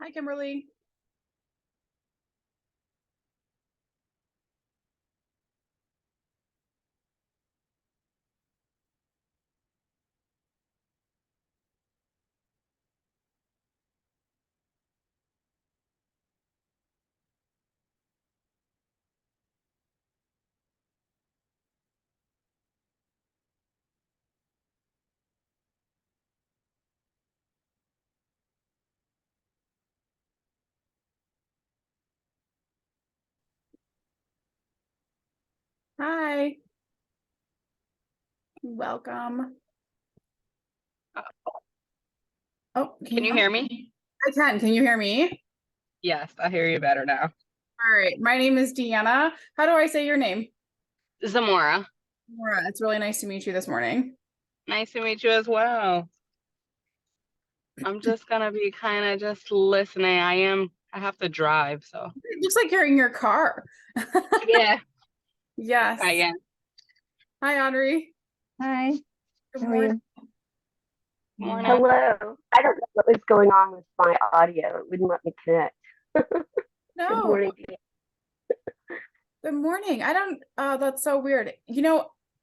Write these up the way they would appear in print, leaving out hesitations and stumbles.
Hi, Kimberly. Hi, welcome. Oh, Can you hear me? I can. Can you hear me? Yes, I hear you better now. All right. My name is Deanna. How do I say your name? Zamora, Laura. It's really nice to meet you this morning. nice to meet you as well. I'm just gonna be kind of just listening. I have to drive, so It looks like you're in your car. yeah, I Yes. am. Hi, Audrey. Hi, Good how are morning. you? Morning. Hello. I don't know what was going on with my audio. It wouldn't let me connect. Good No, morning, Dean. good morning. I don't, that's so weird.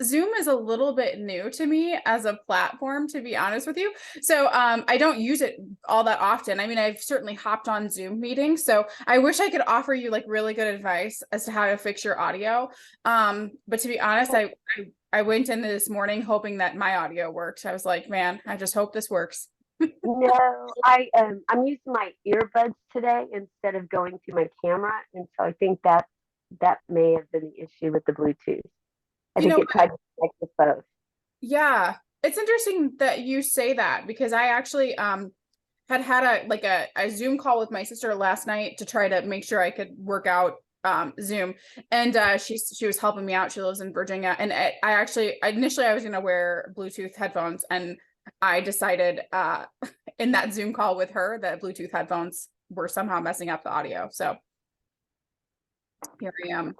Zoom is a little bit new to me as a platform, to be honest with you. So I don't use it all that often. I mean, I've certainly hopped on Zoom meetings. So I wish I could offer you like really good advice as to how to fix your audio. But to be honest, I went in this morning hoping that my audio worked. I was like, man, I just hope this works. No, I'm using my earbuds today instead of going through my camera, and so I think that may have been the issue with the Bluetooth. I You think know, it tried to connect with both. yeah, it's interesting that you say that because I actually had a Zoom call with my sister last night to try to make sure I could work out Zoom, and she was helping me out. She lives in Virginia, and I actually initially I was gonna wear Bluetooth headphones, and I decided in that Zoom call with her that Bluetooth headphones were somehow messing up the audio. So here I am,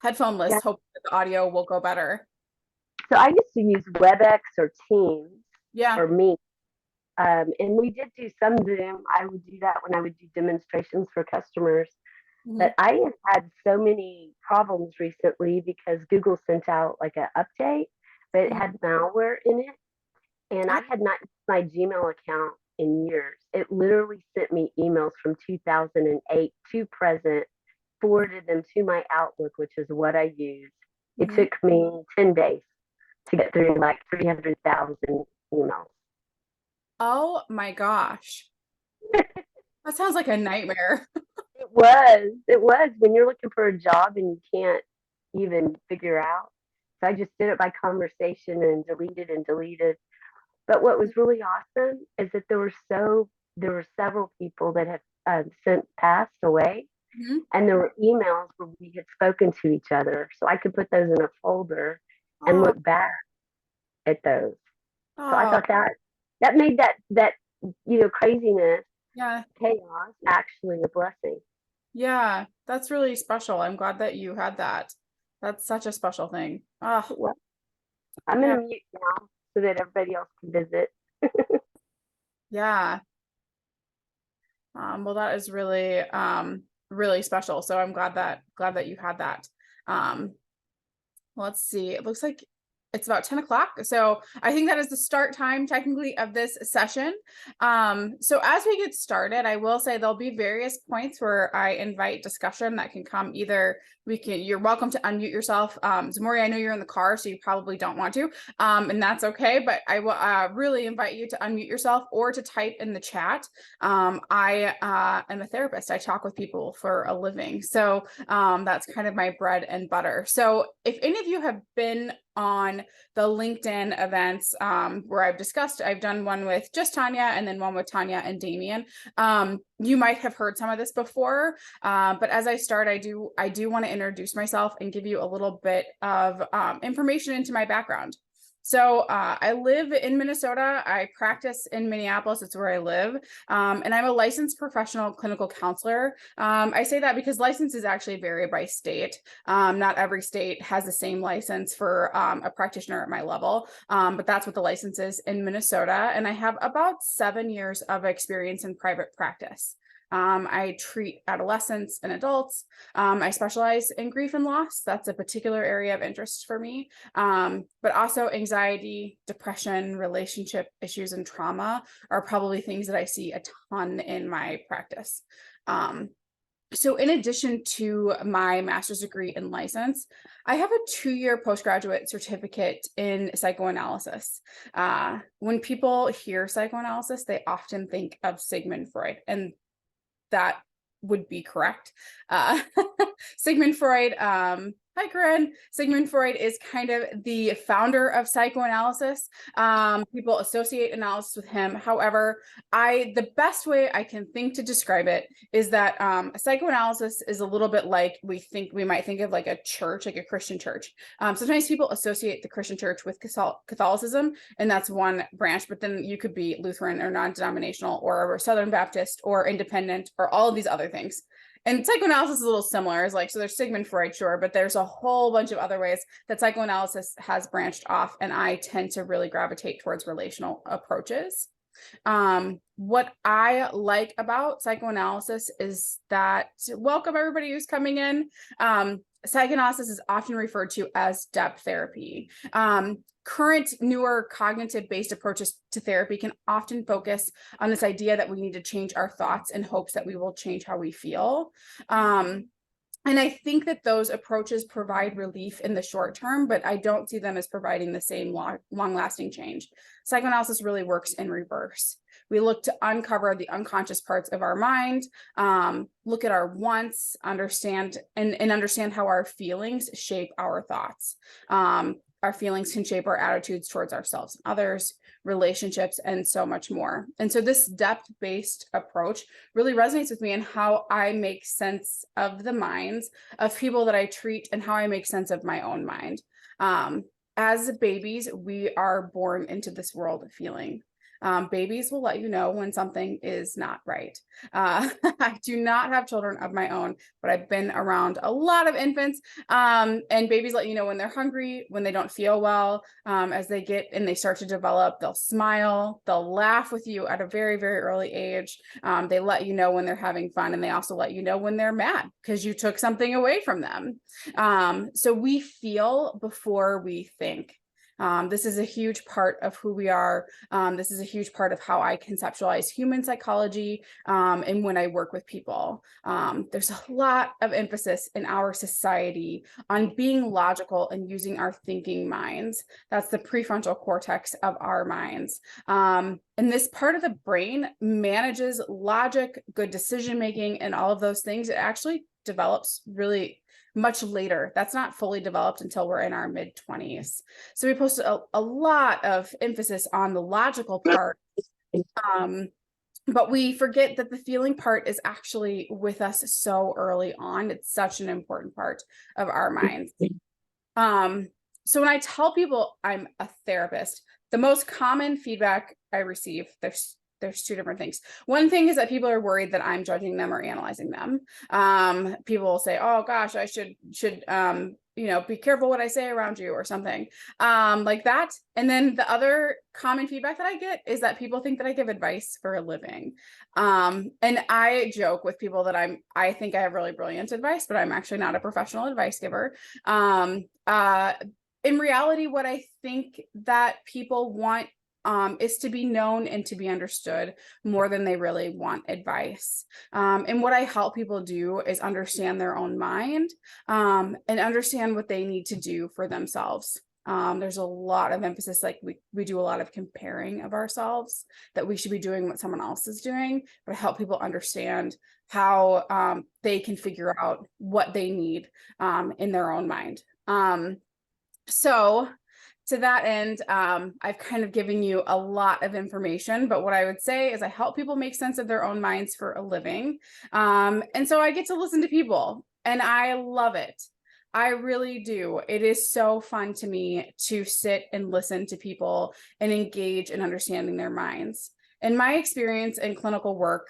headphoneless, Yeah. hope that the audio will go better. So I used to use WebEx or Teams Yeah. or Meet, and we did do some Zoom. I would do that when I would do demonstrations for customers. Mhm. But I have had so many problems recently because Google sent out like an update, but it had malware in it. And I had not used my Gmail account in years. It literally sent me emails from 2008 to present, forwarded them to my Outlook, which is what I use. It Mhm. took me 10 days to get through like 300,000 emails. Oh my gosh. That sounds like a nightmare. It was when you're looking for a job and you can't even figure out. So I just did it by conversation and deleted and deleted. But what was really awesome is that there were several people that have since passed away, Mhm. and there were emails where we had spoken to each other, so I could put those in a folder and Oh, look back at those. So I oh, thought that made that craziness, yeah. chaos actually a blessing. Yeah, that's really special. I'm glad that you had that. That's such a special thing. Oh, Well, I'm yeah, gonna mute now so that everybody else can visit. yeah. Well, that is really, really special. So I'm glad that you had that. Um, let's see. It looks like it's about 10 o'clock. So I think that is the start time technically of this session. So as we get started, I will say there'll be various points where I invite discussion that can come either you're welcome to unmute yourself. Zamori, I know you're in the car, so you probably don't want to, and that's okay, but I will really invite you to unmute yourself or to type in the chat. I am a therapist. I talk with people for a living. So that's kind of my bread and butter. So if any of you have been on the LinkedIn events where I've done one with just Tanya and then one with Tanya and Damien. You might have heard some of this before, but as I start, I do want to introduce myself and give you a little bit of information into my background. So I live in Minnesota. I practice in Minneapolis. It's where I live. And I'm a licensed professional clinical counselor. I say that because licenses actually vary by state. Not every state has the same license for a practitioner at my level, but that's what the license is in Minnesota. And I have about 7 years of experience in private practice. I treat adolescents and adults. I specialize in grief and loss. That's a particular area of interest for me. But also anxiety, depression, relationship issues, and trauma are probably things that I see a ton in my practice. So in addition to my master's degree and license, I have a 2-year postgraduate certificate in psychoanalysis. When people hear psychoanalysis, they often think of Sigmund Freud, and that would be correct. Sigmund Freud, hi Corinne. Sigmund Freud is kind of the founder of psychoanalysis. People associate analysis with him. However, the best way I can think to describe it is that psychoanalysis is a little bit like we might think of like a church, like a Christian church. Sometimes people associate the Christian church with Catholicism, and that's one branch, but then you could be Lutheran or non-denominational or Southern Baptist or independent or all of these other things. And psychoanalysis is a little similar. It's like, so there's Sigmund Freud, sure, but there's a whole bunch of other ways that psychoanalysis has branched off, and I tend to really gravitate towards relational approaches. What I like about psychoanalysis is that, welcome everybody who's coming in. Psychoanalysis is often referred to as depth therapy. Current, newer cognitive-based approaches to therapy can often focus on this idea that we need to change our thoughts in hopes that we will change how we feel. And I think that those approaches provide relief in the short term, but I don't see them as providing the same long-lasting change. Psychoanalysis really works in reverse. We look to uncover the unconscious parts of our mind, look at our wants, understand how our feelings shape our thoughts. Our feelings can shape our attitudes towards ourselves and others, relationships, and so much more. And so this depth-based approach really resonates with me in how I make sense of the minds of people that I treat and how I make sense of my own mind. As babies, we are born into this world feeling. Babies will let you know when something is not right. I do not have children of my own, but I've been around a lot of infants, and babies let you know when they're hungry, when they don't feel well. As they get and they start to develop, they'll smile, they'll laugh with you at a very, very early age. They let you know when they're having fun, and they also let you know when they're mad because you took something away from them. So we feel before we think. This is a huge part of who we are. This is a huge part of how I conceptualize human psychology, and when I work with people. There's a lot of emphasis in our society on being logical and using our thinking minds. That's the prefrontal cortex of our minds. And this part of the brain manages logic, good decision making, and all of those things. It actually develops really much later. That's not fully developed until we're in our mid-20s. So we posted a lot of emphasis on the logical part, but we forget that the feeling part is actually with us so early on. It's such an important part of our minds. So when I tell people I'm a therapist, the most common feedback I receive, there's two different things. One thing is that people are worried that I'm judging them or analyzing them. People will say, oh gosh, I should be careful what I say around you or something like that. And then the other common feedback that I get is that people think that I give advice for a living. And I joke with people that I think I have really brilliant advice, but I'm actually not a professional advice giver. In reality, what I think that people want is to be known and to be understood more than they really want advice. And what I help people do is understand their own mind, and understand what they need to do for themselves. There's a lot of emphasis, like we do a lot of comparing of ourselves, that we should be doing what someone else is doing, but I help people understand how they can figure out what they need in their own mind. So to that end, I've kind of given you a lot of information, but what I would say is I help people make sense of their own minds for a living. And so I get to listen to people, and I love it. I really do. It is so fun to me to sit and listen to people and engage in understanding their minds. In my experience in clinical work,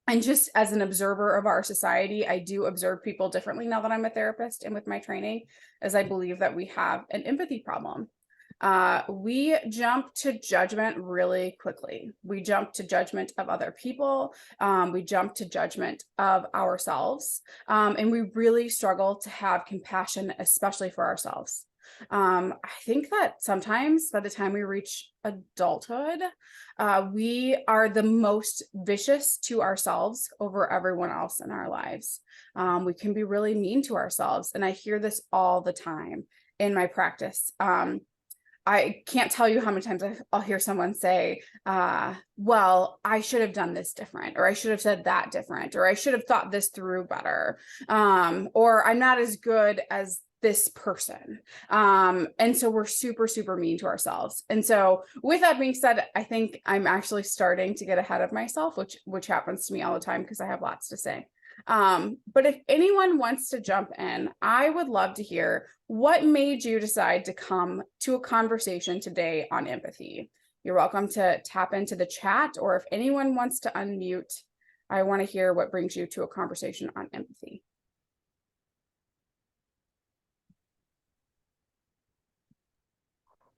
and just as an observer of our society, I do observe people differently now that I'm a therapist and with my training, as I believe that we have an empathy problem. we jump to judgment really quickly. We jump to judgment of other people. We jump to judgment of ourselves. And we really struggle to have compassion, especially for ourselves. I think that sometimes by the time we reach adulthood, we are the most vicious to ourselves over everyone else in our lives. We can be really mean to ourselves. And I hear this all the time in my practice. I can't tell you how many times I'll hear someone say, well, I should have done this different, or I should have said that different, or I should have thought this through better, or I'm not as good as this person. And so we're super, super mean to ourselves. And so with that being said, I think I'm actually starting to get ahead of myself, which happens to me all the time because I have lots to say. But if anyone wants to jump in, I would love to hear what made you decide to come to a conversation today on empathy. You're welcome to tap into the chat, or if anyone wants to unmute, I want to hear what brings you to a conversation on empathy.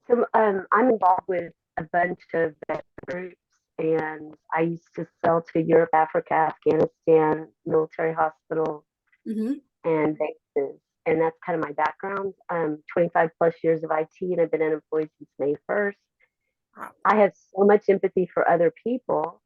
So I'm involved with a bunch of vet groups, and I used to sell to Europe, Africa, Afghanistan, military hospitals, and bases. And that's kind of my background. 25 plus years of IT, and I've been unemployed since May 1st. Wow. I have so much empathy for other people,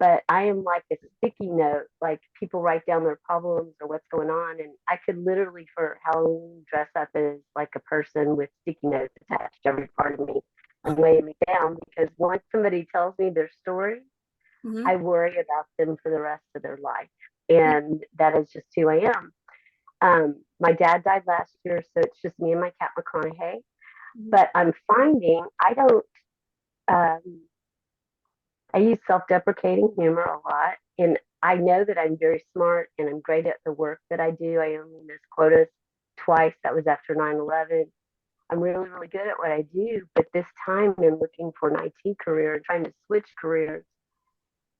but I am like a sticky note. Like, people write down their problems or what's going on, and I could literally for Halloween dress up as like a person with sticky notes attached to every part of me and weighing me down, because once somebody tells me their story, I worry about them for the rest of their life. And that is just who I am. My dad died last year, so it's just me and my cat McConaughey. But I'm finding I use self-deprecating humor a lot, and I know that I'm very smart and I'm great at the work that I do. I only missed quotas twice. That was after 9/11. I'm really, really good at what I do, but this time in looking for an IT career and trying to switch careers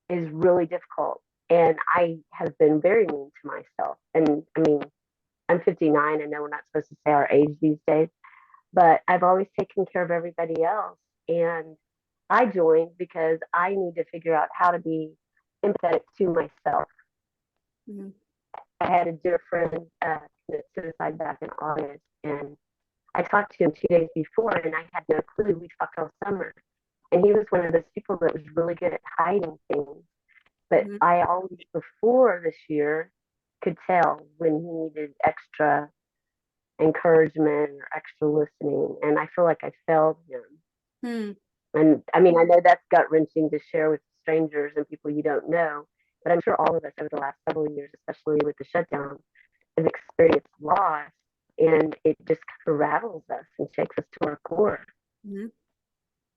is really difficult. And I have been very mean to myself. And I mean, I'm 59. I know we're not supposed to say our age these days, but I've always taken care of everybody else. And I joined because I need to figure out how to be empathetic to myself. I had a dear friend commit suicide back in August, and I talked to him 2 days before, and I had no clue. We talked all summer, and he was one of those people that was really good at hiding things. But I always, before this year, could tell when he needed extra encouragement or extra listening, and I feel like I failed him. And I mean, I know that's gut wrenching to share with strangers and people you don't know, but I'm sure all of us over the last several years, especially with the shutdown, have experienced loss, and it just kind of rattles us and shakes us to our core.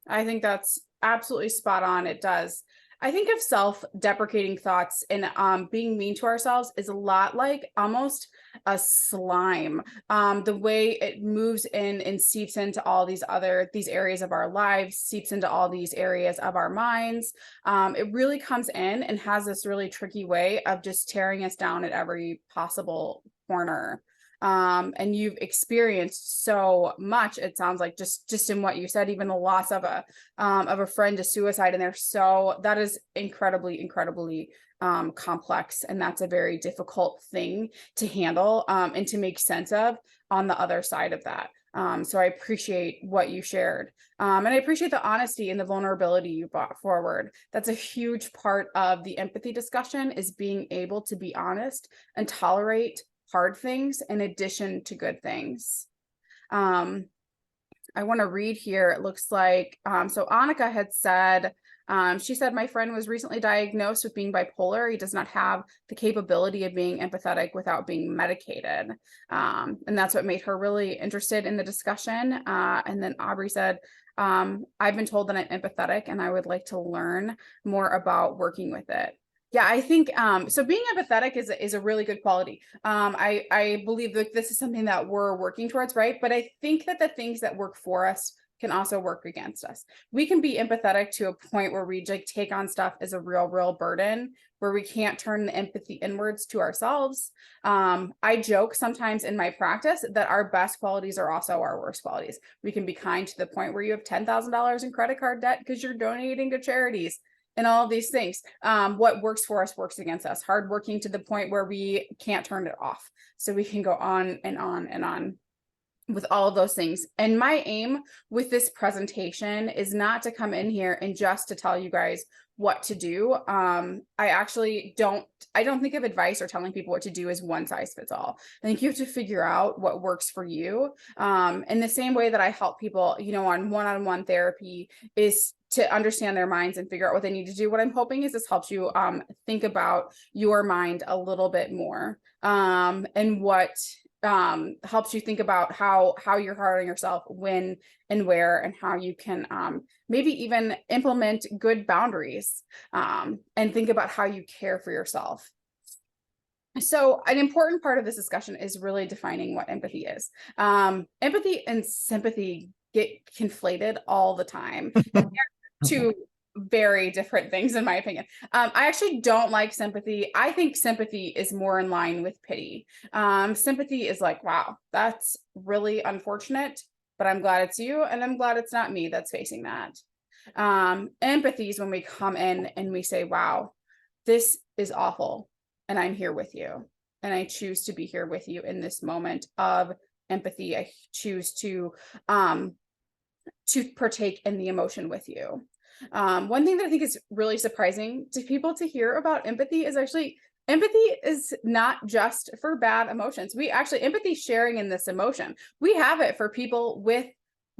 I think that's absolutely spot on. It does. I think of self-deprecating thoughts and being mean to ourselves is a lot like almost a slime. The way it moves in and seeps into all these areas of our lives, seeps into all these areas of our minds. It really comes in and has this really tricky way of just tearing us down at every possible corner. And you've experienced so much, it sounds like, just in what you said, even the loss of a friend to suicide, and that is incredibly complex, and that's a very difficult thing to handle and to make sense of on the other side of that. So I appreciate what you shared. And I appreciate the honesty and the vulnerability you brought forward. That's a huge part of the empathy discussion, is being able to be honest and tolerate hard things in addition to good things. I want to read here. It looks like, so Annika had said, she said, my friend was recently diagnosed with being bipolar. He does not have the capability of being empathetic without being medicated. And that's what made her really interested in the discussion. And then Aubrey said, I've been told that I'm empathetic and I would like to learn more about working with it. Yeah, I think so. Being empathetic is a really good quality. I believe that this is something that we're working towards, right? But I think that the things that work for us can also work against us. We can be empathetic to a point where we like take on stuff as a real burden, where we can't turn the empathy inwards to ourselves. I joke sometimes in my practice that our best qualities are also our worst qualities. We can be kind to the point where you have $10,000 in credit card debt because you're donating to charities and all of these things. What works for us works against us. Hardworking to the point where we can't turn it off. So we can go on and on and on with all of those things. And my aim with this presentation is not to come in here and just to tell you guys what to do. I don't think of advice or telling people what to do as one size fits all. I think you have to figure out what works for you. In the same way that I help people, on one-on-one therapy is to understand their minds and figure out what they need to do. What I'm hoping is this helps you think about your mind a little bit more, and what helps you think about how you're hard on yourself, when and where, and how you can maybe even implement good boundaries, and think about how you care for yourself. So an important part of this discussion is really defining what empathy is. Empathy and sympathy get conflated all the time. They're two very different things, in my opinion. I actually don't like sympathy. I think sympathy is more in line with pity. Sympathy is like, wow, that's really unfortunate, but I'm glad it's you, and I'm glad it's not me that's facing that. Empathy is when we come in and we say, wow, this is awful, and I'm here with you, and I choose to be here with you in this moment of empathy. I choose to partake in the emotion with you. One thing that I think is really surprising to people to hear about empathy is actually empathy is not just for bad emotions. Empathy sharing in this emotion. We have it for people with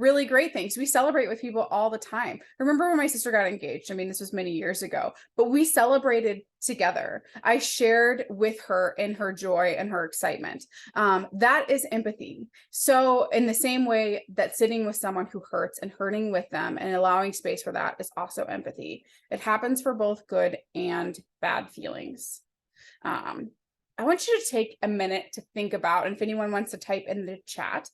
really great things. We celebrate with people all the time. Remember when my sister got engaged? I mean, this was many years ago, but we celebrated together. I shared with her in her joy and her excitement. That is empathy. So in the same way that sitting with someone who hurts and hurting with them and allowing space for that is also empathy. It happens for both good and bad feelings. I want you to take a minute to think about, and if anyone wants to type in the chat,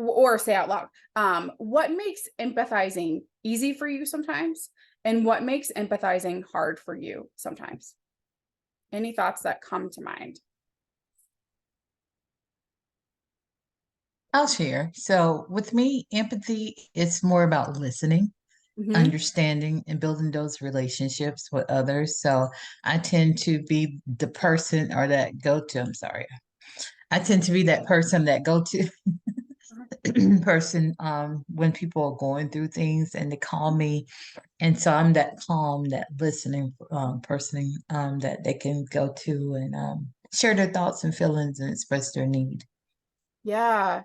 or say out loud, what makes empathizing easy for you sometimes, and what makes empathizing hard for you sometimes? Any thoughts that come to mind? I'll share. So with me, empathy is more about listening, understanding, and building those relationships with others. So I tend to be the person or that go-to, I tend to be that person that go-to person when people are going through things and they call me. And so I'm that calm, that listening person that they can go to and share their thoughts and feelings and express their need. Yeah,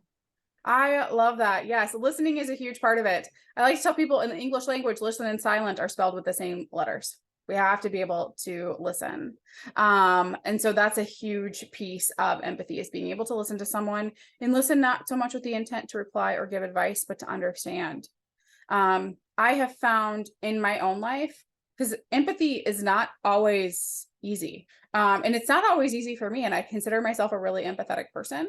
I love that. Yes, listening is a huge part of it. I like to tell people in the English language, listen and silent are spelled with the same letters. We have to be able to listen. And so that's a huge piece of empathy, is being able to listen to someone and listen not so much with the intent to reply or give advice, but to understand. I have found in my own life, because empathy is not always easy. And it's not always easy for me. And I consider myself a really empathetic person.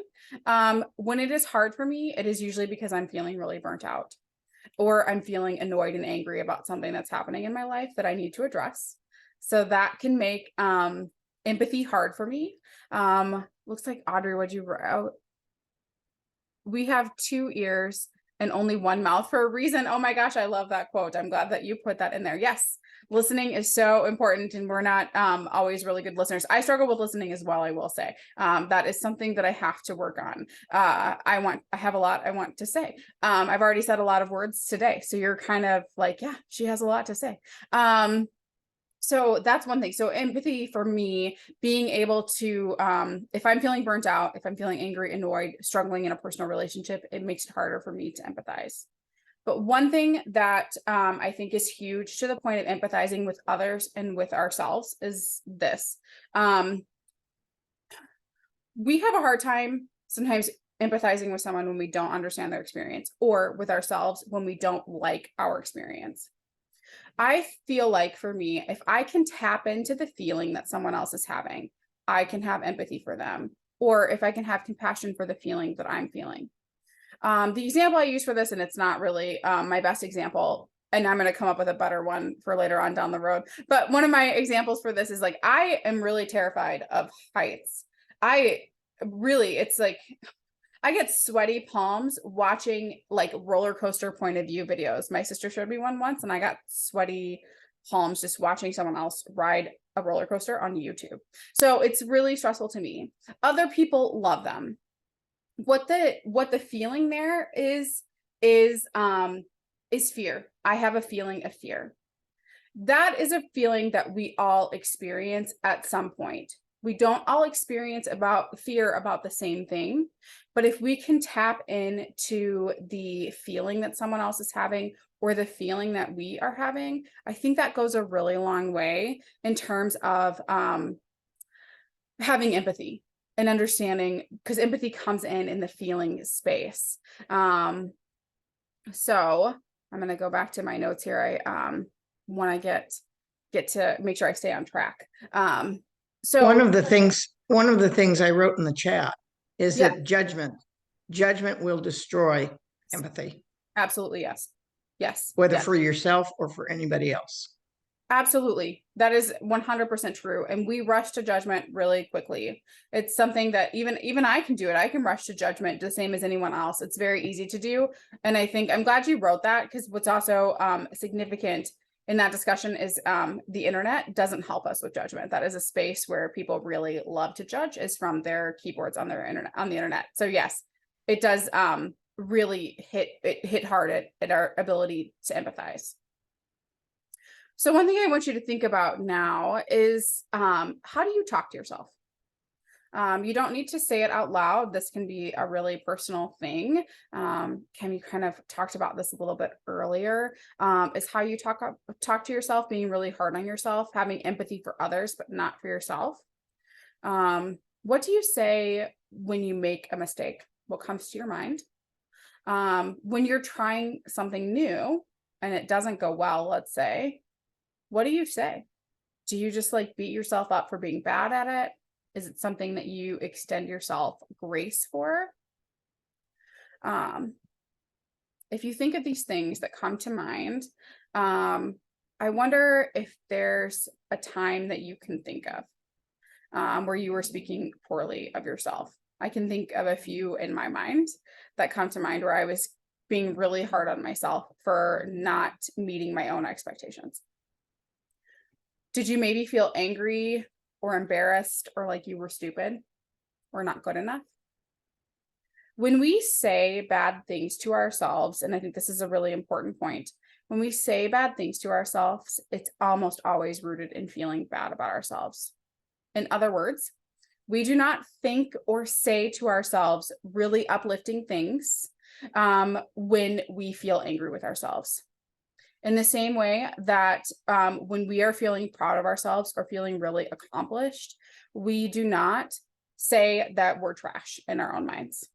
When it is hard for me, it is usually because I'm feeling really burnt out, or I'm feeling annoyed and angry about something that's happening in my life that I need to address. So that can make empathy hard for me. Looks like Audrey, what'd you write? We have 2 ears and only 1 mouth for a reason. Oh my gosh, I love that quote. I'm glad that you put that in there. Yes, listening is so important, and we're not always really good listeners. I struggle with listening as well, I will say. That is something that I have to work on. I have a lot I want to say. I've already said a lot of words today, so you're kind of like, yeah, she has a lot to say. So that's one thing. So empathy for me, being able to, if I'm feeling burnt out, if I'm feeling angry, annoyed, struggling in a personal relationship, it makes it harder for me to empathize. But one thing that I think is huge to the point of empathizing with others and with ourselves is this. We have a hard time sometimes empathizing with someone when we don't understand their experience, or with ourselves when we don't like our experience. I feel like for me, if I can tap into the feeling that someone else is having, I can have empathy for them. Or if I can have compassion for the feeling that I'm feeling. The example I use for this, and it's not really my best example, and I'm going to come up with a better one for later on down the road. But one of my examples for this is like, I am really terrified of heights. It's like, I get sweaty palms watching like roller coaster point of view videos. My sister showed me one once, and I got sweaty palms just watching someone else ride a roller coaster on YouTube. So it's really stressful to me. Other people love them. What the feeling there is fear. I have a feeling of fear. That is a feeling that we all experience at some point. We don't all experience fear about the same thing, but if we can tap into the feeling that someone else is having or the feeling that we are having, I think that goes a really long way in terms of having empathy and understanding, because empathy comes in the feeling space. So I'm going to go back to my notes here. I want to get to make sure I stay on track. So one of the things I wrote in the chat is Yeah. that judgment will destroy empathy, absolutely, yes, whether yes. for yourself or for anybody else. Absolutely. That is 100% true. And we rush to judgment really quickly. It's something that even I can do it. I can rush to judgment the same as anyone else. It's very easy to do. And I think I'm glad you wrote that, because what's also significant in that discussion is the internet doesn't help us with judgment. That is a space where people really love to judge, is from their keyboards on the internet. So yes, it does really hit hard at our ability to empathize. So one thing I want you to think about now is how do you talk to yourself? You don't need to say it out loud. This can be a really personal thing. You kind of talked about this a little bit earlier, is how you talk to yourself, being really hard on yourself, having empathy for others, but not for yourself. What do you say when you make a mistake? What comes to your mind? When you're trying something new and it doesn't go well, let's say, what do you say? Do you just like beat yourself up for being bad at it? Is it something that you extend yourself grace for? If you think of these things that come to mind, I wonder if there's a time that you can think of where you were speaking poorly of yourself. I can think of a few in my mind that come to mind where I was being really hard on myself for not meeting my own expectations. Did you maybe feel angry or embarrassed or like you were stupid or not good enough? When we say bad things to ourselves, and I think this is a really important point, when we say bad things to ourselves, it's almost always rooted in feeling bad about ourselves. In other words, we do not think or say to ourselves really uplifting things when we feel angry with ourselves. In the same way that when we are feeling proud of ourselves or feeling really accomplished, we do not say that we're trash in our own minds.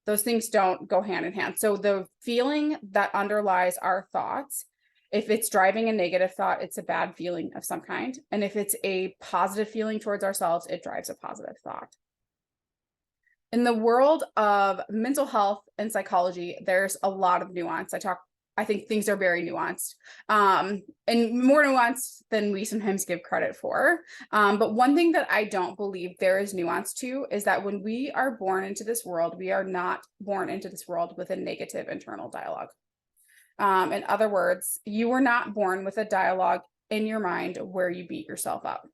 Those things don't go hand in hand. So the feeling that underlies our thoughts, if it's driving a negative thought, it's a bad feeling of some kind. And if it's a positive feeling towards ourselves, it drives a positive thought. In the world of mental health and psychology, there's a lot of nuance. I think things are very nuanced, and more nuanced than we sometimes give credit for. But one thing that I don't believe there is nuance to is that when we are born into this world, we are not born into this world with a negative internal dialogue. In other words, you were not born with a dialogue in your mind where you beat yourself up.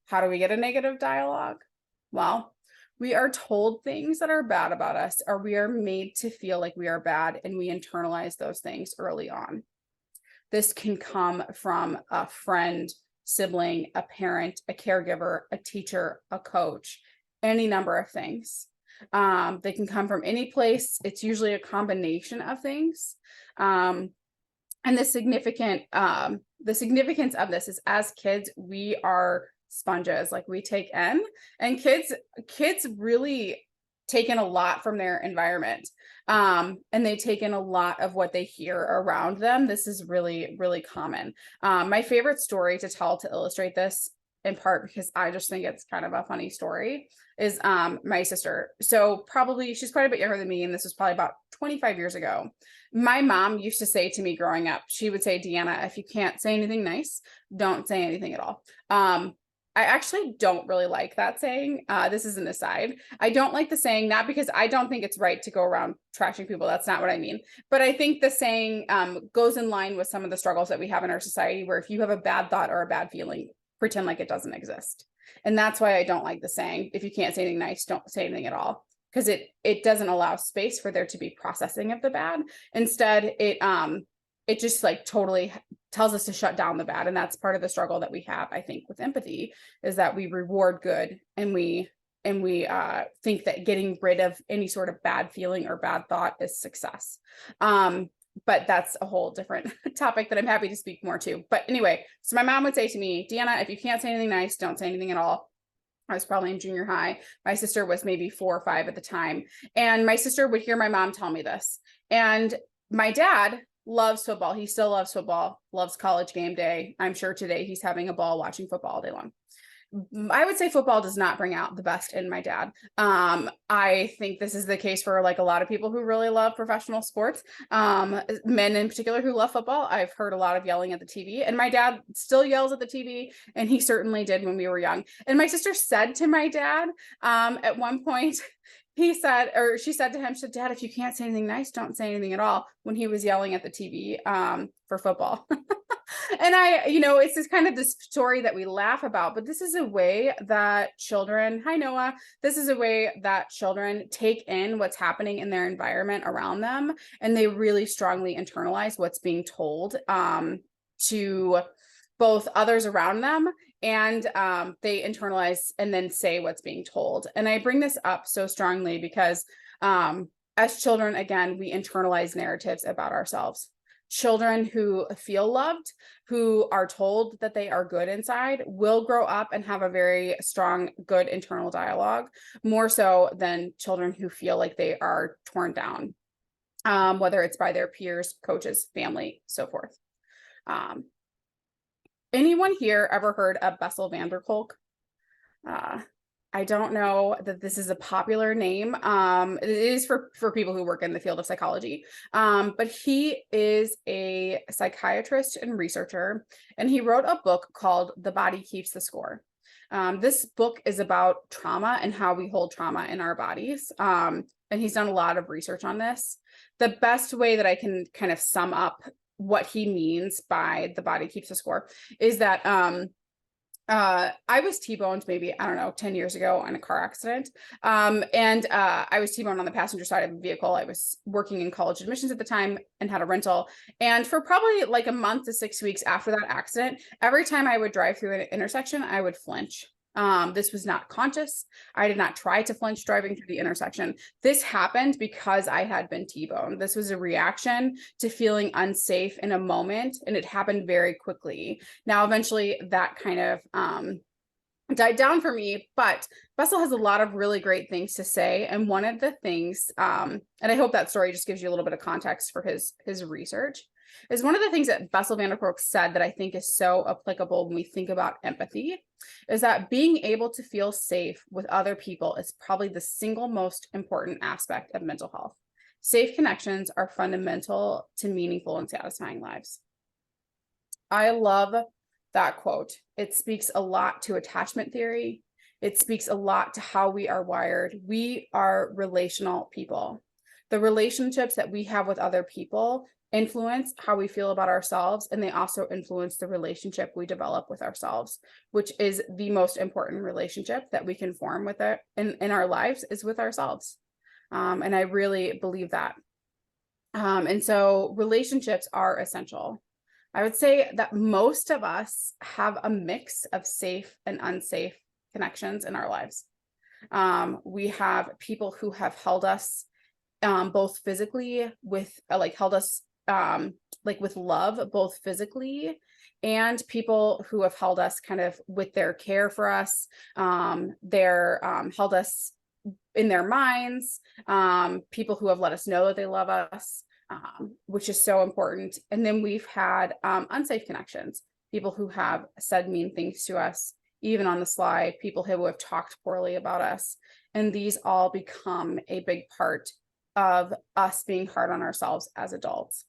How do we get a negative dialogue? Well, we are told things that are bad about us, or we are made to feel like we are bad, and we internalize those things early on. This can come from a friend, sibling, a parent, a caregiver, a teacher, a coach, any number of things. They can come from any place. It's usually a combination of things. And the significance of this is, as kids, we are sponges. Like, we take in, and kids really take in a lot from their environment, and they take in a lot of what they hear around them. This is really, really common. My favorite story to tell to illustrate this in part because I just think it's kind of a funny story, is my sister. So probably she's quite a bit younger than me, and this was probably about 25 years ago. My mom used to say to me growing up, she would say, Deanna, if you can't say anything nice, don't say anything at all. I actually don't really like that saying. This is an aside. I don't like the saying, not because I don't think it's right to go around trashing people. That's not what I mean. But I think the saying goes in line with some of the struggles that we have in our society, where if you have a bad thought or a bad feeling, pretend like it doesn't exist. And that's why I don't like the saying, if you can't say anything nice, don't say anything at all. Because it doesn't allow space for there to be processing of the bad. Instead, it just like totally tells us to shut down the bad. And that's part of the struggle that we have, I think, with empathy, is that we reward good, and we think that getting rid of any sort of bad feeling or bad thought is success. But that's a whole different topic that I'm happy to speak more to. But anyway, so my mom would say to me, Deanna, if you can't say anything nice, don't say anything at all. I was probably in junior high. My sister was maybe 4 or 5 at the time. And my sister would hear my mom tell me this. And my dad loves football. He still loves football, loves college game day. I'm sure today he's having a ball watching football all day long. I would say football does not bring out the best in my dad. I think this is the case for like a lot of people who really love professional sports, men in particular who love football. I've heard a lot of yelling at the TV, and my dad still yells at the TV, and he certainly did when we were young. And my sister said to my dad at one point, she said to him, Dad, if you can't say anything nice, don't say anything at all, when he was yelling at the TV for football. And it's this kind of this story that we laugh about, but this is a way that children, hi Noah, this is a way that children take in what's happening in their environment around them, and they really strongly internalize what's being told to both others around them, and they internalize and then say what's being told. And I bring this up so strongly because as children, again, we internalize narratives about ourselves. Children who feel loved, who are told that they are good inside, will grow up and have a very strong, good internal dialogue, more so than children who feel like they are torn down, whether it's by their peers, coaches, family, so forth. Anyone here ever heard of Bessel van der Kolk? I don't know that this is a popular name. It is for people who work in the field of psychology. But he is a psychiatrist and researcher, and he wrote a book called The Body Keeps the Score. This book is about trauma and how we hold trauma in our bodies. And he's done a lot of research on this. The best way that I can kind of sum up what he means by the body keeps the score is that I was T-boned maybe, 10 years ago in a car accident. And I was T-boned on the passenger side of the vehicle. I was working in college admissions at the time and had a rental. And for probably like a month to 6 weeks after that accident, every time I would drive through an intersection, I would flinch. This was not conscious. I did not try to flinch driving through the intersection. This happened because I had been T-boned. This was a reaction to feeling unsafe in a moment, and it happened very quickly. Now, eventually that kind of died down for me, but Bessel has a lot of really great things to say. And one of the things, and I hope that story just gives you a little bit of context for his research, is one of the things that Bessel van der Kolk said that I think is so applicable when we think about empathy, is that being able to feel safe with other people is probably the single most important aspect of mental health. Safe connections are fundamental to meaningful and satisfying lives. I love that quote. It speaks a lot to attachment theory. It speaks a lot to how we are wired. We are relational people. The relationships that we have with other people influence how we feel about ourselves, and they also influence the relationship we develop with ourselves, which is the most important relationship that we can form with it in our lives, is with ourselves. And I really believe that. And so relationships are essential. I would say that most of us have a mix of safe and unsafe connections in our lives. We have people who have held us both physically with held us with love, both physically, and people who have held us kind of with their care for us. They're held us in their minds, people who have let us know that they love us, which is so important. And then we've had unsafe connections, people who have said mean things to us, even on the sly, people who have talked poorly about us. And these all become a big part of us being hard on ourselves as adults.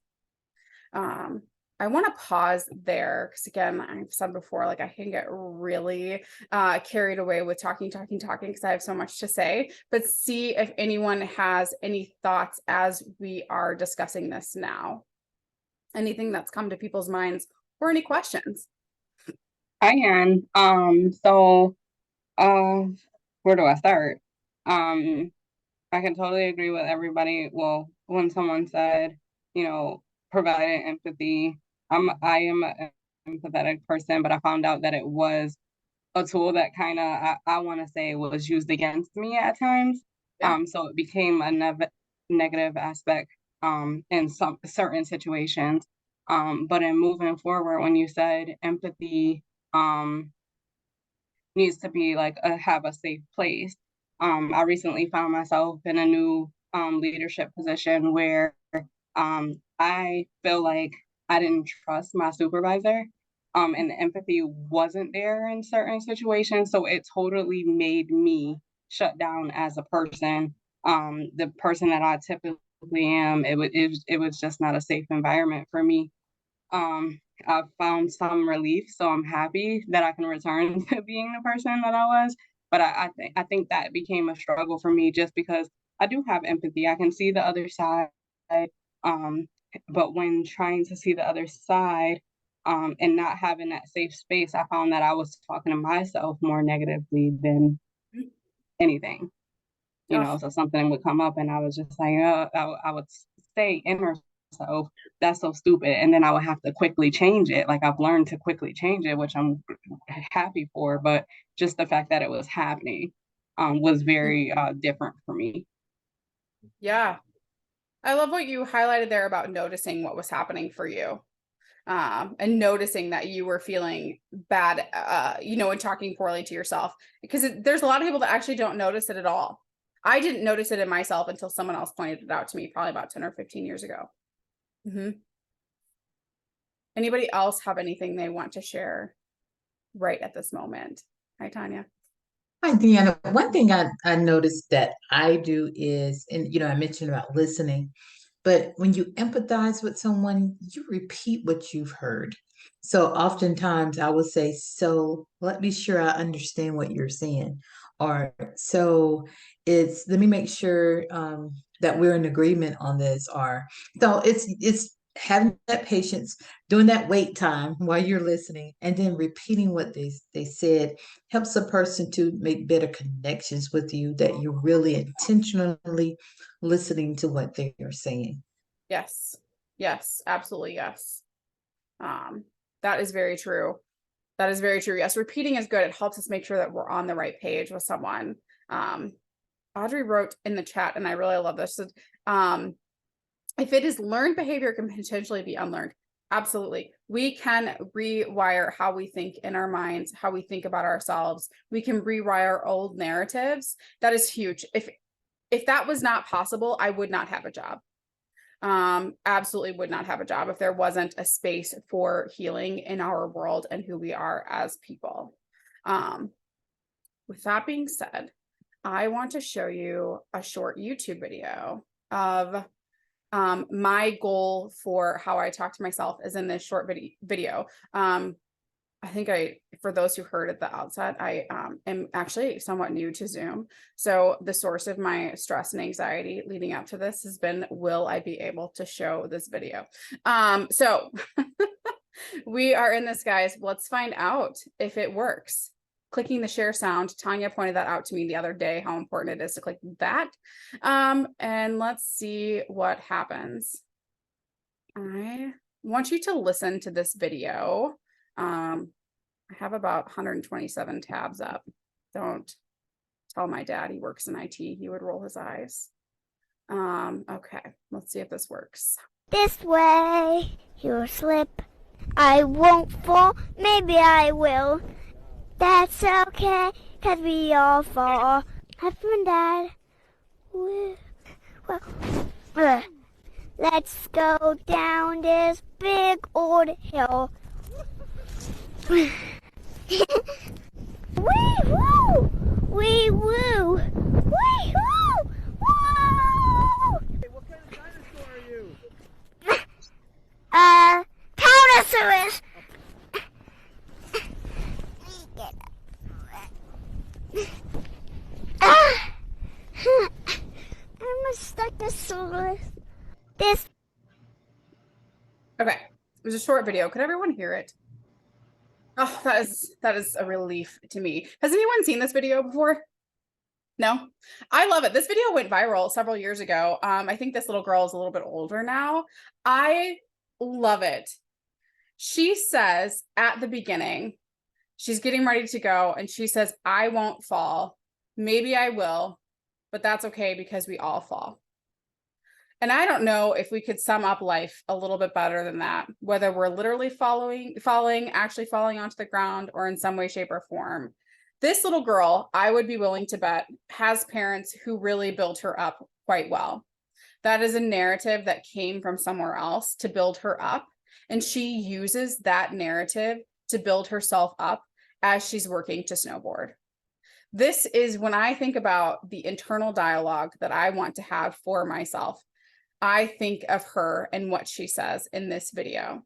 I want to pause there because, again, I've said before, like I can get really carried away with talking because I have so much to say, but see if anyone has any thoughts as we are discussing this now. Anything that's come to people's minds or any questions? I can. So where do I start? I can totally agree with everybody. Well, when someone said, providing empathy, I am an empathetic person, but I found out that it was a tool that kind of, I want to say, was used against me at times. Yeah. So it became a negative aspect in some certain situations. But in moving forward, when you said empathy needs to be like have a safe place. I recently found myself in a new leadership position where I feel like I didn't trust my supervisor, and the empathy wasn't there in certain situations. So it totally made me shut down as a person. The person that I typically am, it was just not a safe environment for me. I've found some relief, so I'm happy that I can return to being the person that I was. But I think that became a struggle for me just because I do have empathy. I can see the other side. Um, but when trying to see the other side, and not having that safe space, I found that I was talking to myself more negatively than anything. So something would come up and I was just like, I would say in myself, that's so stupid. And then I would have to quickly change it. Like I've learned to quickly change it, which I'm happy for. But just the fact that it was happening was very different for me. Yeah. I love what you highlighted there about noticing what was happening for you. And noticing that you were feeling bad, and talking poorly to yourself, because there's a lot of people that actually don't notice it at all. I didn't notice it in myself until someone else pointed it out to me, probably about 10 or 15 years ago. Anybody else have anything they want to share right at this moment? Hi, Tanya. Hi, Deanna. One thing I noticed that I do is, and I mentioned about listening, but when you empathize with someone, you repeat what you've heard. So oftentimes I will say, so let me sure I understand what you're saying. Or so let me make sure that we're in agreement on this. Or so it's having that patience, doing that wait time while you're listening, and then repeating what they said helps a person to make better connections with you, that you're really intentionally listening to what they are saying. Yes, absolutely. Yes. That is very true. That is very true. Yes, repeating is good. It helps us make sure that we're on the right page with someone. Audrey wrote in the chat, and I really love this. So, if it is learned behavior, it can potentially be unlearned. Absolutely. We can rewire how we think in our minds, how we think about ourselves. We can rewire old narratives. That is huge. If that was not possible, I would not have a job. Absolutely would not have a job if there wasn't a space for healing in our world and who we are as people. With that being said, I want to show you a short YouTube video of my goal for how I talk to myself is in this short video. I think for those who heard at the outset, I am actually somewhat new to Zoom. So the source of my stress and anxiety leading up to this has been, will I be able to show this video? So we are in this, guys. Let's find out if it works. Clicking the share sound. Tanya pointed that out to me the other day, how important it is to click that. And let's see what happens. I want you to listen to this video. I have about 127 tabs up. Don't tell my dad, he works in IT, he would roll his eyes. Okay, let's see if this works. This way, you'll slip. I won't fall, maybe I will. That's okay, 'cause we all fall. Have fun, Dad. Let's go down this big old hill. Wee woo! Wee woo! Wee woo! Woo! Hey, what kind of dinosaur are you? Tyrannosaurus! I'm a Stegosaurus. This. Okay, it was a short video. Could everyone hear it? Oh, that is a relief to me. Has anyone seen this video before? No, I love it. This video went viral several years ago. I think this little girl is a little bit older now. I love it. She says at the beginning, she's getting ready to go, and she says, I won't fall. Maybe I will, but that's okay because we all fall. And I don't know if we could sum up life a little bit better than that, whether we're literally falling, actually falling onto the ground, or in some way, shape, or form. This little girl, I would be willing to bet, has parents who really built her up quite well. That is a narrative that came from somewhere else to build her up. And she uses that narrative to build herself up as she's working to snowboard. This is when I think about the internal dialogue that I want to have for myself. I think of her and what she says in this video.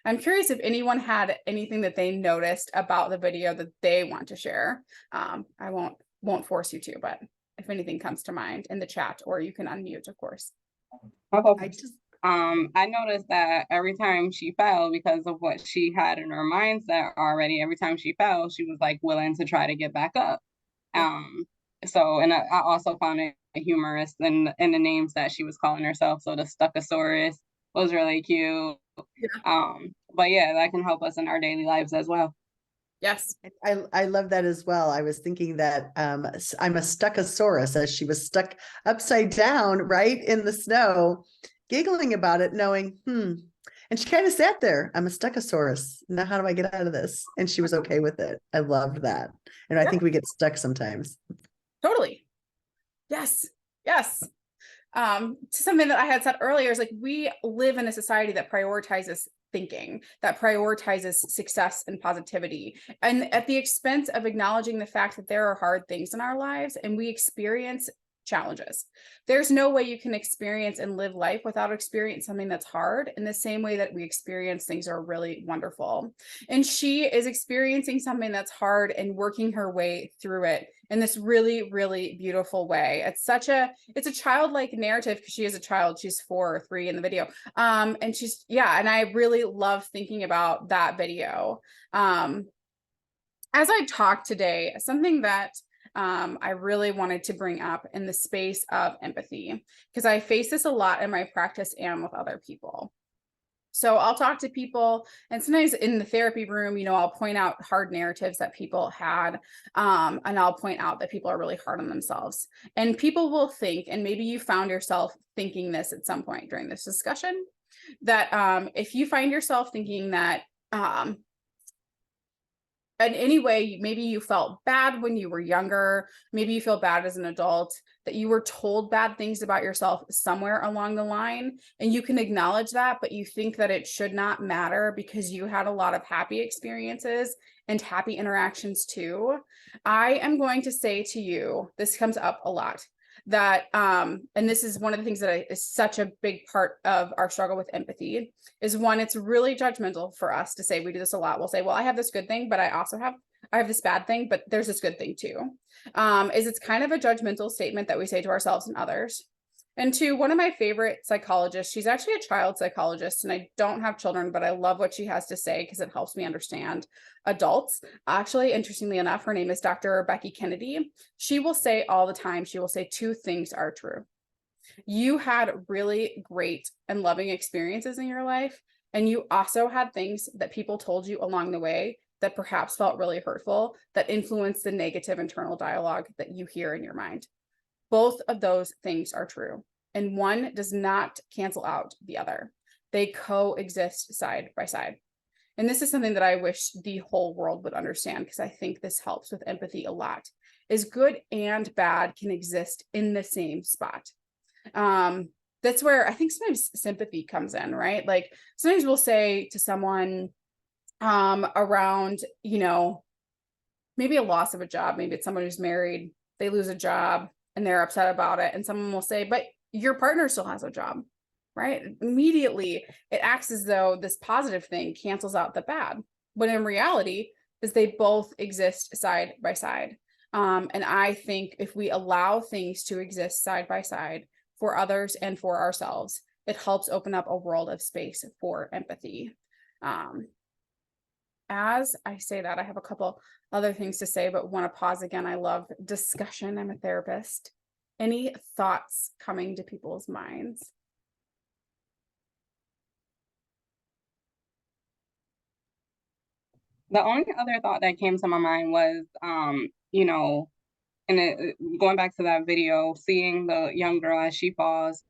I'm curious if anyone had anything that they noticed about the video that they want to share. I won't force you to, but if anything comes to mind in the chat, or you can unmute, of course. I noticed that every time she fell, because of what she had in her mindset already, every time she fell, she was like willing to try to get back up. So, and I also found it humorous in the names that she was calling herself. So the Stuckosaurus was really cute. Yeah. But yeah, that can help us in our daily lives as well. Yes. I love that as well. I was thinking that I'm a Stuckosaurus, as she was stuck upside down, right in the snow, giggling about it, knowing, and she kind of sat there. I'm a Stuckosaurus. Now, how do I get out of this? And she was okay with it. I loved that. And I think we get stuck sometimes. Totally. Yes. Yes. To something that I had said earlier is like, we live in a society that prioritizes thinking, that prioritizes success and positivity, and at the expense of acknowledging the fact that there are hard things in our lives and we experience challenges. There's no way you can experience and live life without experiencing something that's hard, in the same way that we experience things that are really wonderful. And she is experiencing something that's hard and working her way through it in this really, really beautiful way. It's a childlike narrative, because she is a child. She's 4 or 3 in the video. And and I really love thinking about that video. As I talk today, something that I really wanted to bring up in the space of empathy, because I face this a lot in my practice and with other people. So I'll talk to people, and sometimes in the therapy room, I'll point out hard narratives that people had, and I'll point out that people are really hard on themselves. And people will think, and maybe you found yourself thinking this at some point during this discussion, that if you find yourself thinking that in any way, maybe you felt bad when you were younger, maybe you feel bad as an adult, that you were told bad things about yourself somewhere along the line, and you can acknowledge that, but you think that it should not matter because you had a lot of happy experiences and happy interactions too. I am going to say to you, this comes up a lot, that and this is one of the things that is such a big part of our struggle with empathy, is one, it's really judgmental for us to say, we do this a lot. We'll say, well, I have this good thing, but I have this bad thing, but there's this good thing too. It's kind of a judgmental statement that we say to ourselves and others. And to one of my favorite psychologists, she's actually a child psychologist, and I don't have children, but I love what she has to say because it helps me understand adults. Actually, interestingly enough, her name is Dr. Becky Kennedy. She will say all the time, she will say 2 things are true. You had really great and loving experiences in your life, and you also had things that people told you along the way that perhaps felt really hurtful, that influenced the negative internal dialogue that you hear in your mind. Both of those things are true, and one does not cancel out the other. They coexist side by side. And this is something that I wish the whole world would understand, because I think this helps with empathy a lot, is good and bad can exist in the same spot. That's where I think sometimes sympathy comes in, right? Like sometimes we'll say to someone around, maybe a loss of a job. Maybe it's someone who's married, they lose a job and they're upset about it. And someone will say, but your partner still has a job, right? Immediately it acts as though this positive thing cancels out the bad, when in reality is they both exist side by side. And I think if we allow things to exist side by side for others and for ourselves, it helps open up a world of space for empathy. As I say that, I have a couple other things to say, but want to pause again. I love discussion. I'm a therapist. Any thoughts coming to people's minds? The only other thought that came to my mind was, you know, going back to that video, seeing the young girl as she falls,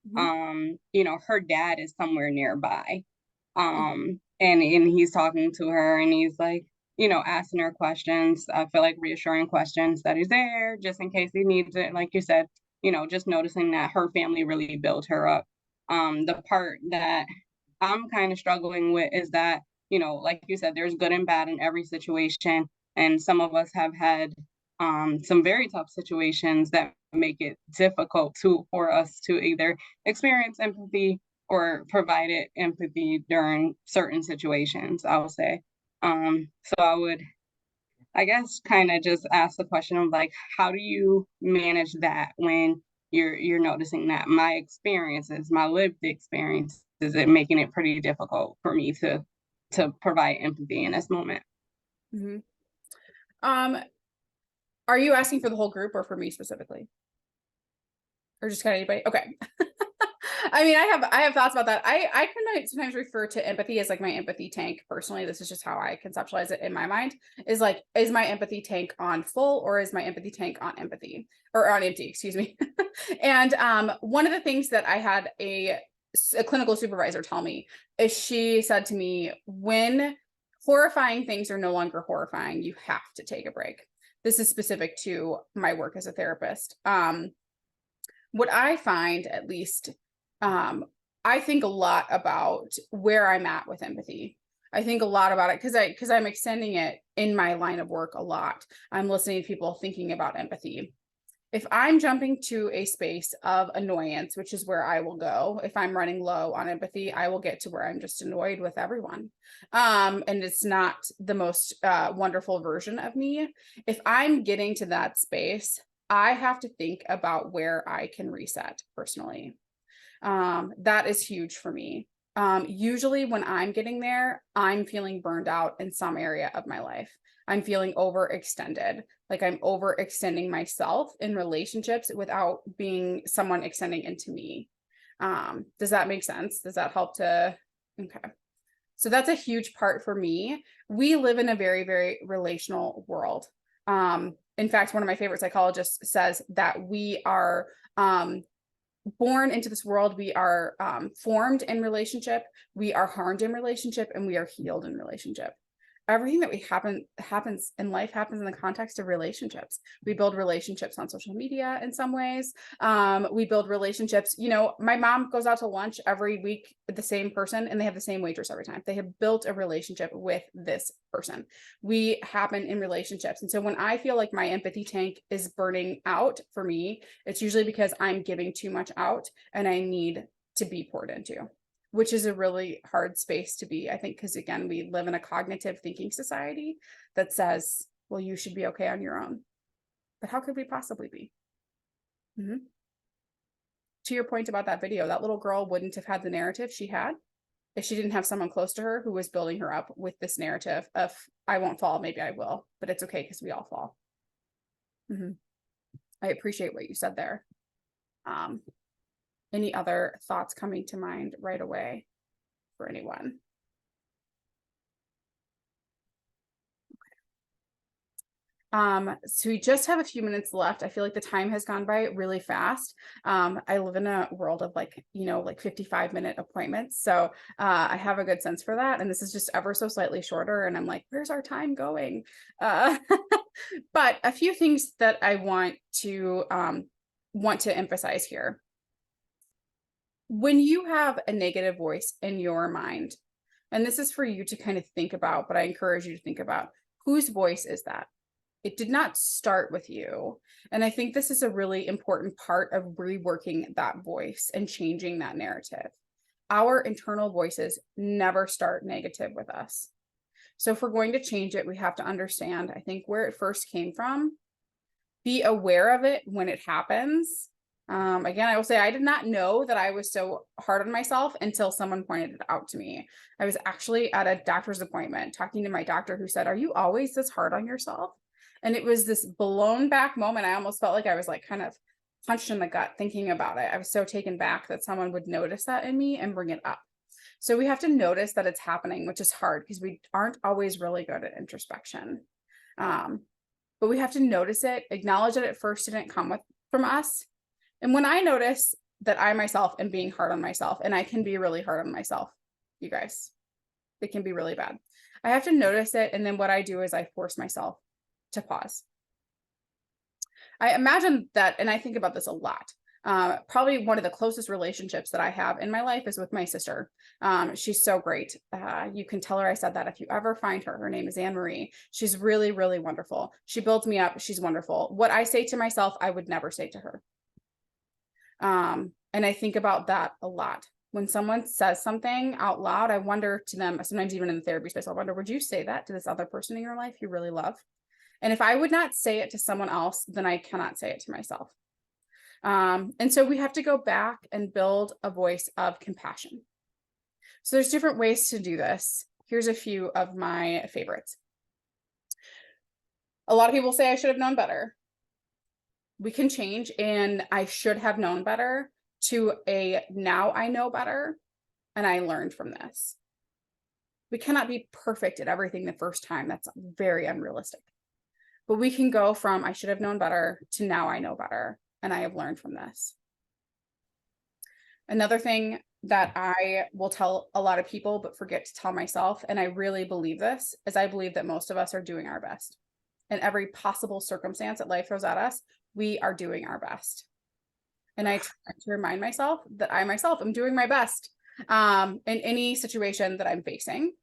you know, her dad is somewhere nearby. And he's talking to her and he's like, you know, asking her questions. I feel like reassuring questions that he's there just in case he needs it. Like you said, you know, just noticing that her family really built her up. The part that I'm kind of struggling with is that, you know, like you said, there's good and bad in every situation. And some of us have had some very tough situations that make it difficult for us to either experience empathy or provided empathy during certain situations, I would say. So I would, I guess, kind of just ask the question of like, how do you manage that when you're noticing that my experiences, my lived experiences, it making it pretty difficult for me to provide empathy in this moment? Mm-hmm. Are you asking for the whole group or for me specifically? Or just kind of anybody? Okay. I mean, I have thoughts about that. I kind of sometimes refer to empathy as like my empathy tank. Personally, this is just how I conceptualize it in my mind. Is like, is my empathy tank on full or is my empathy tank on empathy or on empty? Excuse me. And one of the things that I had a clinical supervisor tell me is she said to me, when horrifying things are no longer horrifying, you have to take a break. This is specific to my work as a therapist. What I find, at least, I think a lot about where I'm at with empathy. I think a lot about it because I'm extending it in my line of work a lot. I'm listening to people thinking about empathy. If I'm jumping to a space of annoyance, which is where I will go, if I'm running low on empathy, I will get to where I'm just annoyed with everyone. And it's not the most wonderful version of me. If I'm getting to that space, I have to think about where I can reset personally. That is huge for me. Usually when I'm getting there, I'm feeling burned out in some area of my life. I'm feeling overextended, like I'm overextending myself in relationships without being someone extending into me. Does that make sense? Does that help to, okay. So that's a huge part for me. We live in a very, very relational world. In fact, one of my favorite psychologists says that we are born into this world, we are formed in relationship, we are harmed in relationship, and we are healed in relationship. Everything that happens in life happens in the context of relationships. We build relationships on social media in some ways. We build relationships. You know, my mom goes out to lunch every week with the same person and they have the same waitress every time. They have built a relationship with this person. We happen in relationships. And so when I feel like my empathy tank is burning out for me, it's usually because I'm giving too much out and I need to be poured into, which is a really hard space to be, I think, because again, we live in a cognitive thinking society that says, well, you should be okay on your own. But how could we possibly be? Mm-hmm. To your point about that video, that little girl wouldn't have had the narrative she had if she didn't have someone close to her who was building her up with this narrative of, I won't fall, maybe I will, but it's okay because we all fall. Mm-hmm. I appreciate what you said there. Any other thoughts coming to mind right away for anyone? So we just have a few minutes left. I feel like the time has gone by really fast. I live in a world of like 55-minute appointments. So I have a good sense for that. And this is just ever so slightly shorter. And I'm like, where's our time going? But a few things that I want to emphasize here. When you have a negative voice in your mind, and this is for you to kind of think about, but I encourage you to think about, whose voice is that? It did not start with you. And I think this is a really important part of reworking that voice and changing that narrative. Our internal voices never start negative with us. So if we're going to change it, we have to understand, I think, where it first came from, be aware of it when it happens. Again, I will say I did not know that I was so hard on myself until someone pointed it out to me. I was actually at a doctor's appointment talking to my doctor, who said, "Are you always this hard on yourself?" And it was this blown back moment. I almost felt like I was like kind of punched in the gut thinking about it. I was so taken back that someone would notice that in me and bring it up. So we have to notice that it's happening, which is hard because we aren't always really good at introspection. But we have to notice it, acknowledge that it first didn't come from us. And when I notice that I myself am being hard on myself, and I can be really hard on myself, you guys, it can be really bad. I have to notice it. And then what I do is I force myself to pause. I imagine that, and I think about this a lot. Probably one of the closest relationships that I have in my life is with my sister. She's so great. You can tell her I said that if you ever find her. Her name is Anne Marie. She's really, really wonderful. She builds me up. She's wonderful. What I say to myself, I would never say to her. And I think about that a lot. When someone says something out loud, I wonder to them, sometimes even in the therapy space, I wonder, would you say that to this other person in your life you really love? And if I would not say it to someone else, then I cannot say it to myself. And so we have to go back and build a voice of compassion. So there's different ways to do this. Here's a few of my favorites. A lot of people say I should have known better. We can change and I should have known better to a now I know better and I learned from this. We cannot be perfect at everything the first time. That's very unrealistic. But we can go from I should have known better to now I know better and I have learned from this. Another thing that I will tell a lot of people but forget to tell myself, and I really believe this, is I believe that most of us are doing our best. In every possible circumstance that life throws at us, we are doing our best. And I try to remind myself that I myself am doing my best in any situation that I'm facing.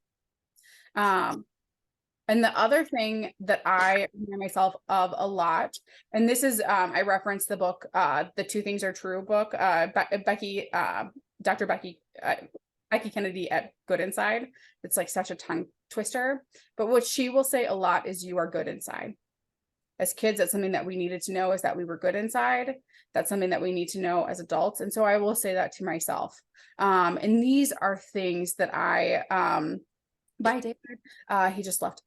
And the other thing that I remind myself of a lot, and this is, I referenced the book, The Two Things Are True book, Dr. Becky Kennedy at Good Inside. It's like such a tongue twister. But what she will say a lot is you are good inside. As kids, that's something that we needed to know, is that we were good inside. That's something that we need to know as adults. And so I will say that to myself. And these are things that I, bye David, he just left.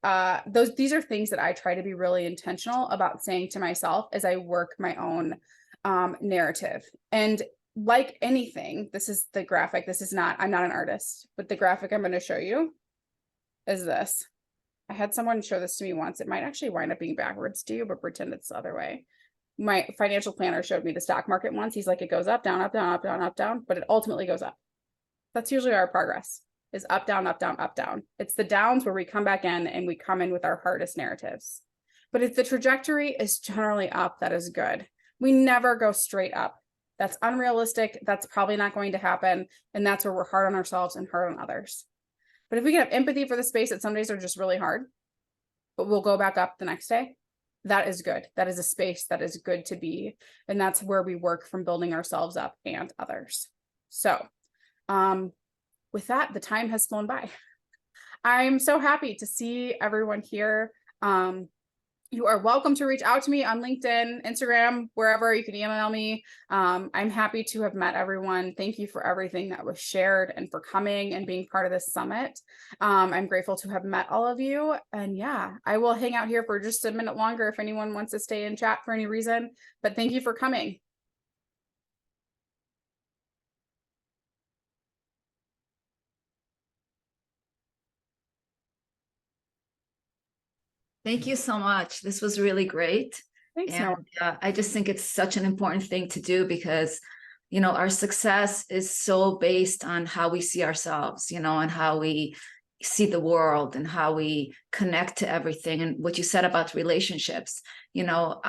These are things that I try to be really intentional about saying to myself as I work my own narrative. And like anything, this is the graphic. This is not, I'm not an artist, but the graphic I'm going to show you is this. I had someone show this to me once. It might actually wind up being backwards to you, but pretend it's the other way. My financial planner showed me the stock market once. He's like, it goes up, down, up, down, up, down, up, down, but it ultimately goes up. That's usually our progress, is up, down, up, down, up, down. It's the downs where we come back in and we come in with our hardest narratives. But if the trajectory is generally up, that is good. We never go straight up. That's unrealistic. That's probably not going to happen. And that's where we're hard on ourselves and hard on others. But if we can have empathy for the space that some days are just really hard, but we'll go back up the next day, that is good. That is a space that is good to be. And that's where we work from building ourselves up and others. So with that, the time has flown by. I'm so happy to see everyone here. You are welcome to reach out to me on LinkedIn, Instagram, wherever. You can email me. I'm happy to have met everyone. Thank you for everything that was shared and for coming and being part of this summit. I'm grateful to have met all of you. And yeah, I will hang out here for just a minute longer if anyone wants to stay and chat for any reason. But thank you for coming. Thank you so much. This was really great. Thanks. And I just think it's such an important thing to do because, you know, our success is so based on how we see ourselves, you know, and how we see the world and how we connect to everything. And what you said about relationships, you know,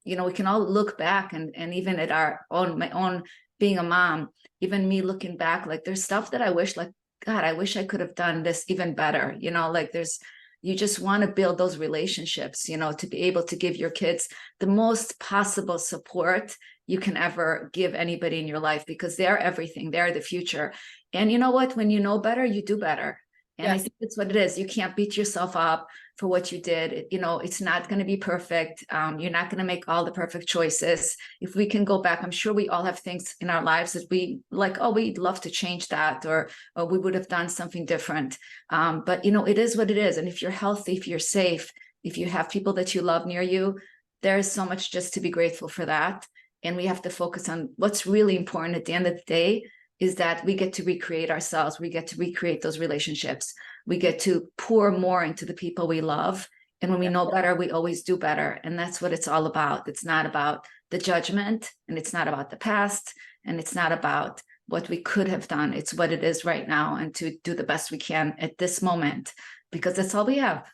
we can all look back and even at my own being a mom, even me looking back, like there's stuff that I wish, like, God, I wish I could have done this even better, you know, like there's, You just want to build those relationships, you know, to be able to give your kids the most possible support you can ever give anybody in your life, because they're everything. They're the future. And you know what? When you know better, you do better. And I think that's what it is. You can't beat yourself up for what you did. You know, it's not going to be perfect. You're not going to make all the perfect choices. If we can go back, I'm sure we all have things in our lives that we like, oh, we'd love to change that, or we would have done something different. But, you know, it is what it is. And if you're healthy, if you're safe, if you have people that you love near you, there is so much just to be grateful for that. And we have to focus on what's really important at the end of the day, is that we get to recreate ourselves. We get to recreate those relationships. We get to pour more into the people we love. And when we know better, we always do better. And that's what it's all about. It's not about the judgment, and it's not about the past, and it's not about what we could have done. It's what it is right now, and to do the best we can at this moment, because that's all we have.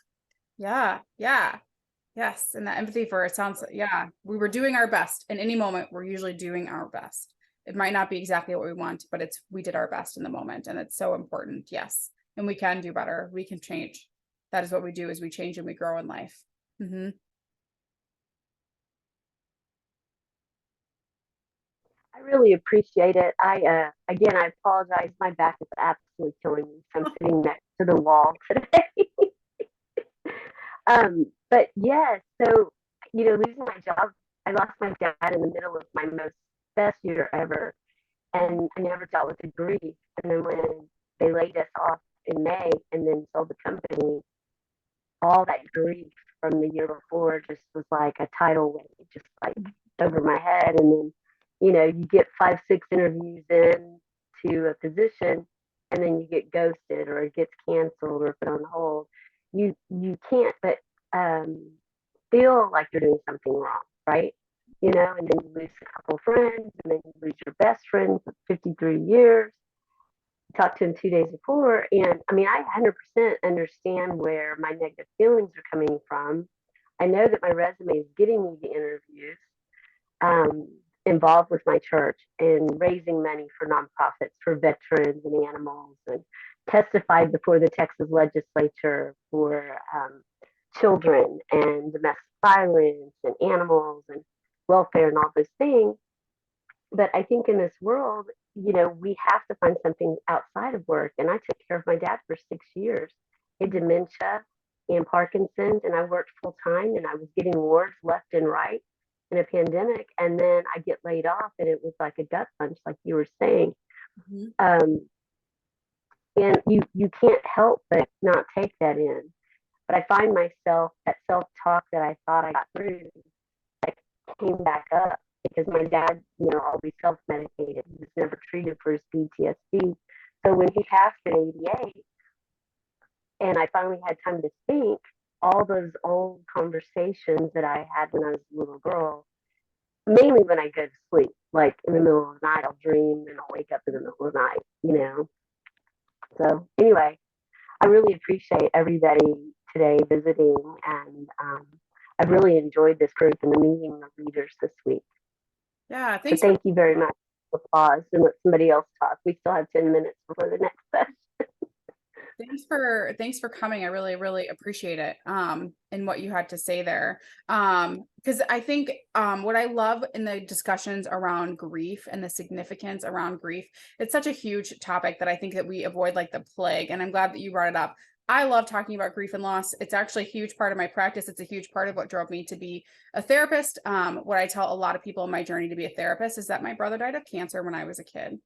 Yeah. Yeah. Yes. And that empathy for it sounds, yeah, we were doing our best. In any moment, we're usually doing our best. It might not be exactly what we want, but we did our best in the moment. And it's so important. Yes. And we can do better. We can change. That is what we do, is we change and we grow in life. Mm-hmm. I really appreciate it. Again, I apologize. My back is absolutely killing me. So I'm sitting next to the wall today. But yeah, so, you know, losing my job, I lost my dad in the middle of my best year ever. And I never dealt with the grief. And then when they laid us off in May and then sold the company, all that grief from the year before just was like a tidal wave, just like over my head. And then, you know, you get 5, 6 interviews in to a position, and then you get ghosted, or it gets canceled or put on hold. You can't but feel like you're doing something wrong, right? You know, and then you lose a couple of friends, and then you lose your best friend for 53 years. Talked to him 2 days before, and I mean, I 100% understand where my negative feelings are coming from. I know that my resume is getting me the interviews, involved with my church and raising money for nonprofits for veterans and animals, and testified before the Texas legislature for children and domestic violence and animals and welfare and all those things. But I think in this world, you know, we have to find something outside of work. And I took care of my dad for 6 years. He had dementia and Parkinson's, and I worked full time, and I was getting awards left and right in a pandemic. And then I get laid off, and it was like a gut punch, like you were saying. Mm-hmm. And you can't help but not take that in. But I find myself, that self-talk that I thought I got through, like, came back up, because my dad, you know, always self-medicated. He was never treated for his PTSD. So when he passed at 88, and I finally had time to think, all those old conversations that I had when I was a little girl, mainly when I go to sleep, like in the middle of the night, I'll dream and I'll wake up in the middle of the night, you know. So anyway, I really appreciate everybody today visiting, and I've really enjoyed this group and the meeting the leaders this week. Yeah, thanks. So thank you very much. Pause and let somebody else talk. We still have 10 minutes before the next session. Thanks for coming. I really appreciate it. And what you had to say there. Because I think what I love in the discussions around grief and the significance around grief, it's such a huge topic that I think that we avoid like the plague. And I'm glad that you brought it up. I love talking about grief and loss. It's actually a huge part of my practice. It's a huge part of what drove me to be a therapist. What I tell a lot of people in my journey to be a therapist is that my brother died of cancer when I was a kid.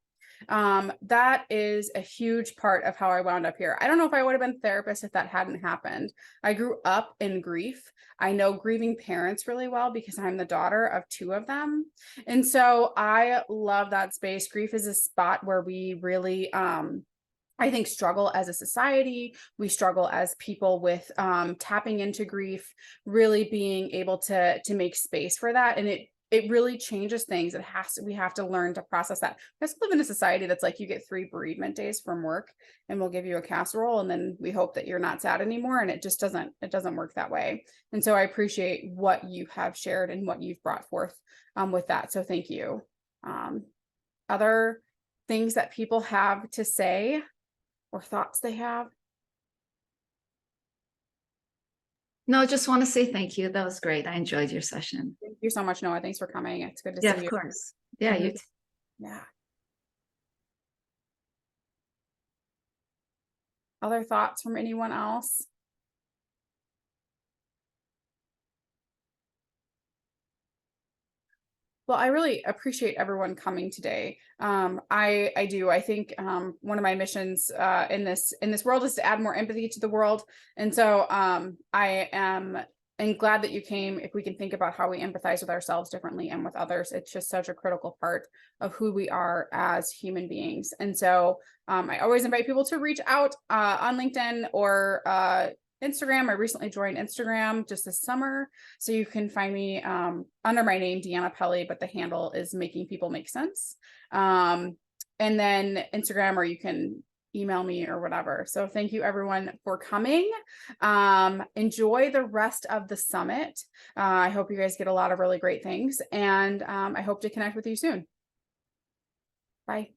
That is a huge part of how I wound up here. I don't know if I would have been a therapist if that hadn't happened. I grew up in grief. I know grieving parents really well because I'm the daughter of 2 of them. And so I love that space. Grief is a spot where we really, I think, struggle as a society. We struggle as people with tapping into grief, really being able to make space for that. And it really changes things. We have to learn to process that. I just live in a society that's like, you get 3 bereavement days from work and we'll give you a casserole, and then we hope that you're not sad anymore. And it doesn't work that way. And so I appreciate what you have shared and what you've brought forth with that. So thank you. Other things that people have to say or thoughts they have? No, just want to say thank you. That was great. I enjoyed your session. Thank you so much, Noah. Thanks for coming. It's good to Yeah, see of you. course. Yeah, you too. Yeah. Other thoughts from anyone else? Well, I really appreciate everyone coming today. I do. I think one of my missions in this world is to add more empathy to the world. And so I am glad that you came. If we can think about how we empathize with ourselves differently and with others, it's just such a critical part of who we are as human beings. And so I always invite people to reach out on LinkedIn or Instagram. I recently joined Instagram just this summer. So you can find me under my name, Deanna Pelley, but the handle is Making People Make Sense. And then Instagram, or you can email me or whatever. So thank you everyone for coming. Enjoy the rest of the summit. I hope you guys get a lot of really great things, and I hope to connect with you soon. Bye.